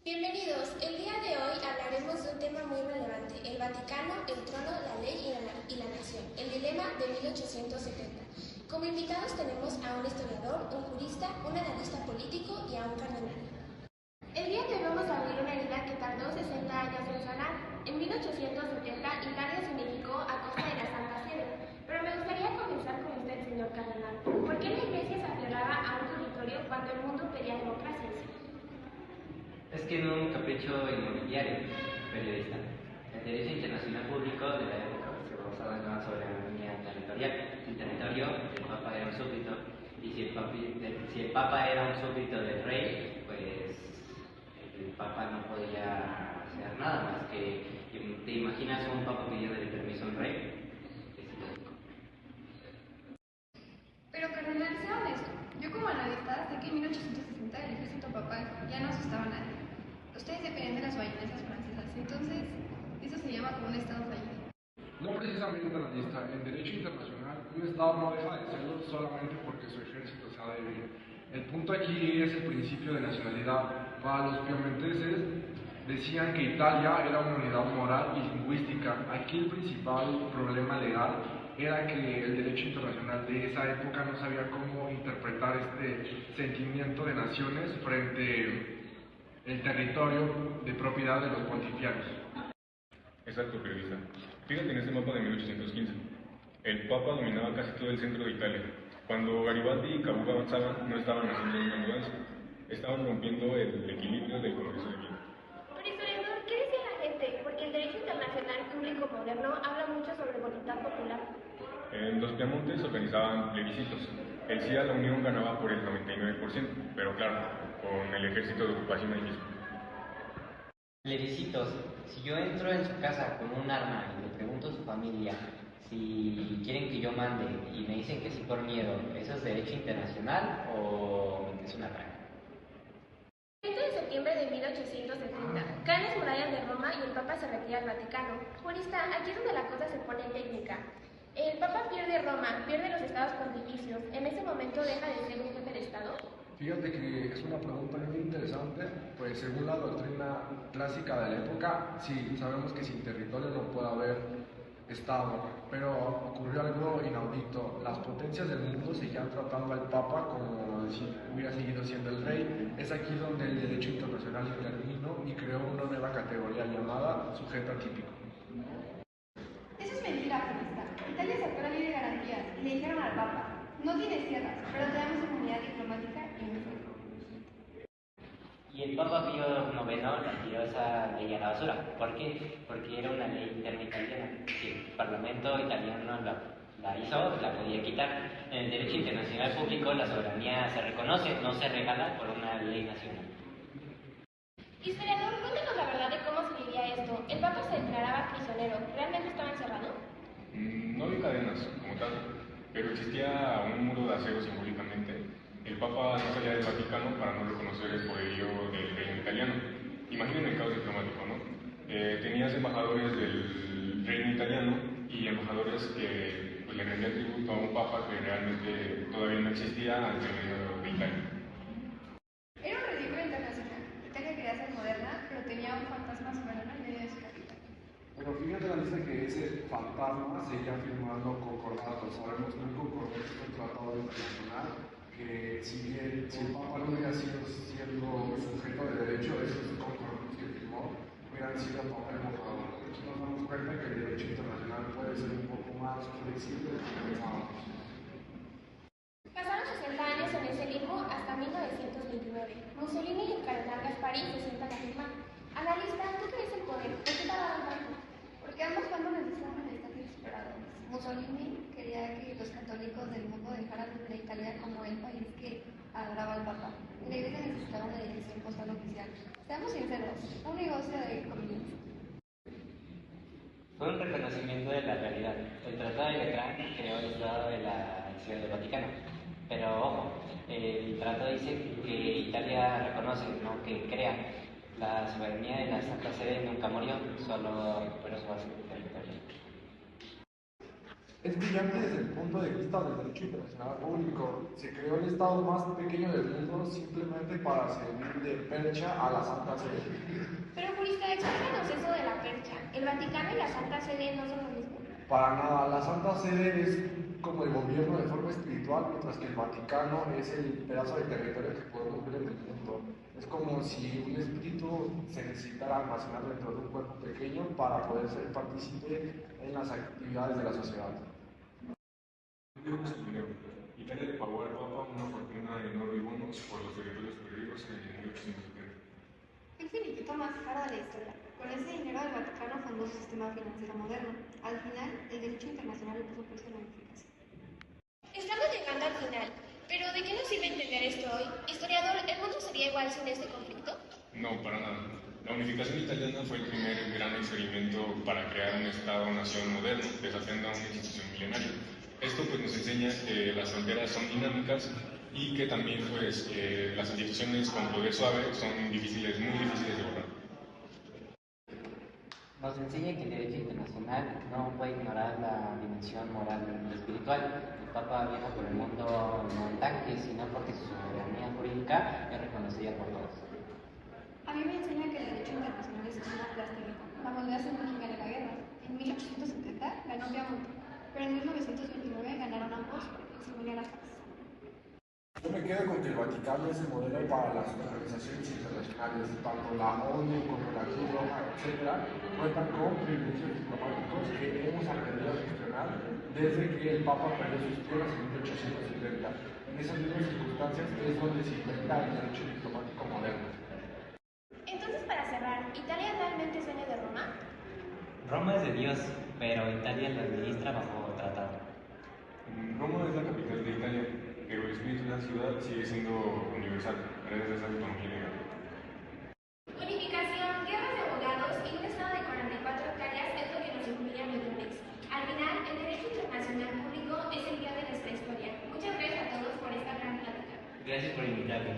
Bienvenidos. El día de hoy hablaremos de un tema muy relevante: el Vaticano, el trono, la ley y la nación, el dilema de 1870. Como invitados tenemos a un historiador, un jurista, un analista político y a un cardenal. El día de hoy vamos a abrir una herida que tardó 60 años en sanar. En 1870 Italia se unificó a costa de la Santa Sede, pero me gustaría comenzar con usted, señor cardenal. ¿Por qué la Iglesia se aferraba a un territorio cuando el mundo pedía democracia? Es que no un capricho inmobiliario, periodista. El derecho internacional público de la época se basaba en la soberanía territorial. El territorio del Papa era un súbdito, y si el Papa era un súbdito del rey, pues el Papa no podía hacer nada más que, ¿te imaginas un Papa pidiéndole permiso a un rey? Es ilógico. Pero cardenal, sea honesto. Yo como analista sé que en 1860 el ejército papal ya no asustaba a nadie. Ustedes dependen de las bayonetas francesas, entonces eso se llama como un estado fallido. No precisamente analista, en derecho internacional un Estado no deja de serlo solamente porque su ejército sea débil. El punto aquí es el principio de nacionalidad. Para los piemonteses decían que Italia era una unidad moral y lingüística. Aquí el principal problema legal era que el derecho internacional de esa época no sabía cómo interpretar este sentimiento de naciones frente al territorio de propiedad de los pontifianos. Exacto, periodista. Fíjate en este mapa de 1815. El Papa dominaba casi todo el centro de Italia. Cuando Garibaldi y Cavour avanzaban, no estaban haciendo una mudanza, estaban rompiendo el equilibrio del Congreso de Viena. Pero historiador, ¿qué decía la gente? Porque el derecho internacional público moderno habla mucho sobre voluntad popular. En los Piamontes organizaban plebiscitos. El sí a la Unión ganaba por el 99%, pero claro, con el ejército de ocupación ahí mismo. Plebiscitos. Si yo entro en su casa con un arma y le pregunto a su familia si quieren que yo mande y me dicen que sí por miedo, ¿eso es derecho internacional o es una trampa? El 20 de septiembre de 1870 caen las murallas de Roma y el Papa se retira al Vaticano. Jurista, aquí es donde la cosa se pone técnica. El Papa pierde Roma, pierde los estados pontificios. ¿En ese momento deja de ser un jefe de Estado? Fíjate que es una pregunta muy interesante, pues según la doctrina clásica de la época, sí, sabemos que sin territorio no puede haber Estado, pero ocurrió algo inaudito. Las potencias del mundo seguían tratando al Papa como si hubiera seguido siendo el rey. Es aquí donde el derecho internacional intervino y creó una nueva categoría llamada sujeto atípico. Eso es mentira, jurista. Italia sacó la ley de garantías y le dijeron al Papa: no tienes tierras, pero te damos inmunidad diplomática y un fuego. Y el Papa Pío IX la tiró esa ley a la basura. ¿Por qué? Porque era una ley interna italiana. Si el Parlamento italiano la hizo, la podía quitar. En el derecho internacional público la soberanía se reconoce, no se regala por una ley nacional. Historiador, cuéntanos la verdad de cómo se vivía esto. ¿El Papa se declaraba prisionero? ¿Realmente estaba encerrado? No había cadenas como tal, pero existía un muro de acero simbólicamente. El Papa no salía del Vaticano para no reconocer el poderío del reino italiano. Imaginen el caos diplomático, ¿no? Tenías embajadores del reino italiano y embajadores que pues, le rendían tributo a un Papa que realmente todavía no existía ante el reino de Italia. Era un ridículo internacional. Italia quería ser moderna, pero tenía un fantasma soberano en medio de su capital. Pero fíjate la lista que ese fantasma seguía firmando concordatos. Sabemos que un concordato es un tratado internacional que si el Papa no hubiera sido siendo sujeto de derecho, esos concordatos que firmó hubieran sido papel mojado. Entonces nos damos cuenta que el derecho internacional puede ser un poco más flexible de lo que pensábamos. Pasaron 60 años en ese limbo hasta 1929. Mussolini y el cardenal Gasparri se sientan a firmar. Analista, ¿tú crees el poder? ¿Por qué tardaron tanto? Porque ambos bandos necesitaban el estatus desesperados. Mussolini quería que los católicos del mundo dejaran de ver a Italia como el país que adoraba al Papa. Y la Iglesia necesitaba una dirección postal oficial. Seamos sinceros, un negocio de conveniencia. Fue un reconocimiento de la realidad. El Tratado de Letrán creó el Estado de la Ciudad del Vaticano. Pero ojo, el tratado dice que Italia reconoce, no que crea. La soberanía de la Santa Sede nunca murió, solo por eso va a ser territorio. Es brillante desde el punto de vista del derecho internacional público. Se creó el Estado más pequeño del mundo simplemente para servir de percha a la Santa Sede. Pero jurista, explícanos eso de la percha. ¿El Vaticano y la Santa Sede no son lo mismo? Para nada, la Santa Sede es como el gobierno de forma espiritual, mientras que el Vaticano es el pedazo de territorio que podemos ver en el mundo. Es como si un espíritu se necesitara almacenar dentro de un cuerpo pequeño para poder ser partícipe en las actividades de la sociedad. Italia le pagó al Papa una fortuna en oro y bonos por los territorios perdidos en 1870. El finiquito más caro de la historia. Con ese dinero el Vaticano fundó su sistema financiero moderno. Al final, el derecho internacional le puso precio a la unificación. Estamos llegando al final, pero ¿de qué nos sirve entender esto hoy? Historiador, ¿el mundo sería igual sin este conflicto? No, para nada. La unificación italiana fue el primer gran experimento para crear un Estado-nación moderno, desafiando a una institución milenaria. Esto pues nos enseña que las fronteras son dinámicas y que también pues las instituciones con poder suave son difíciles, muy difíciles de borrar. Nos enseña que el derecho internacional no puede ignorar la dimensión moral y espiritual. El Papa viaja por el mundo no en tanque, sino porque su soberanía jurídica es reconocida por todos. A mí me enseña que el derecho internacional es una plástica. La moneda simbólica de la guerra. En 1870 ganó Piamonte, pero en 1929 ganaron ambos sin unir las casas. Yo me quedo con que el Vaticano es el modelo para las organizaciones internacionales, tanto la ONU como la Cruz Roja, etc., cuentan con privilegios diplomáticos que hemos aprendido a gestionar desde que el Papa perdió sus tierras en 1870. En esas mismas circunstancias es donde se inventa el derecho diplomático moderno. Entonces, para cerrar, ¿Italia realmente es dueña de Roma? Roma es de Dios, pero Italia lo administra bajo tratado. Roma es la capital de Italia, pero el espíritu de la ciudad sigue siendo universal, gracias a esa autonomía legal. Unificación, guerras de abogados y un estado de 44 hectáreas es lo que nos incluye a millones. Al final, el derecho internacional público es el guía de nuestra historia. Muchas gracias a todos por esta gran plática. Gracias por invitarme.